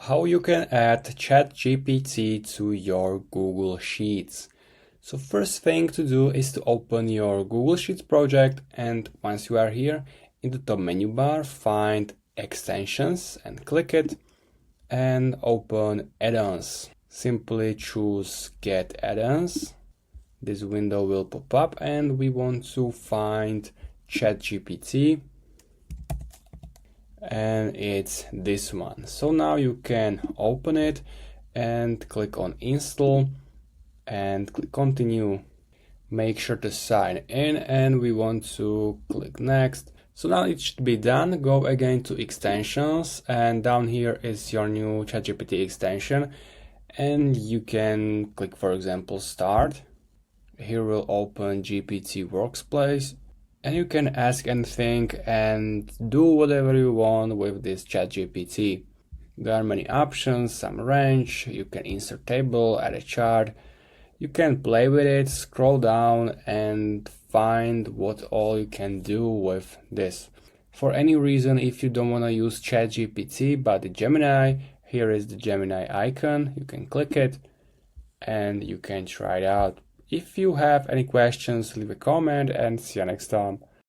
How you can add ChatGPT to your Google Sheets. So first thing to do is to open your Google Sheets project, and once you are here, in the top menu bar, find extensions and click it and open add-ons. Simply choose get add-ons. This window will pop up and we want to find ChatGPT. And it's this one. So now you can open it and click on install and click continue. Make sure to sign in and we want to click next. So now it should be done. Go again to extensions and down here is your new ChatGPT extension and you can click, for example, start. Here will open GPT Workspace. And you can ask anything and do whatever you want with this ChatGPT. There are many options, some range, you can insert table, add a chart. You can play with it, scroll down and find what all you can do with this. For any reason, if you don't want to use ChatGPT but the Gemini, here is the Gemini icon. You can click it and you can try it out. If you have any questions, leave a comment and see you next time.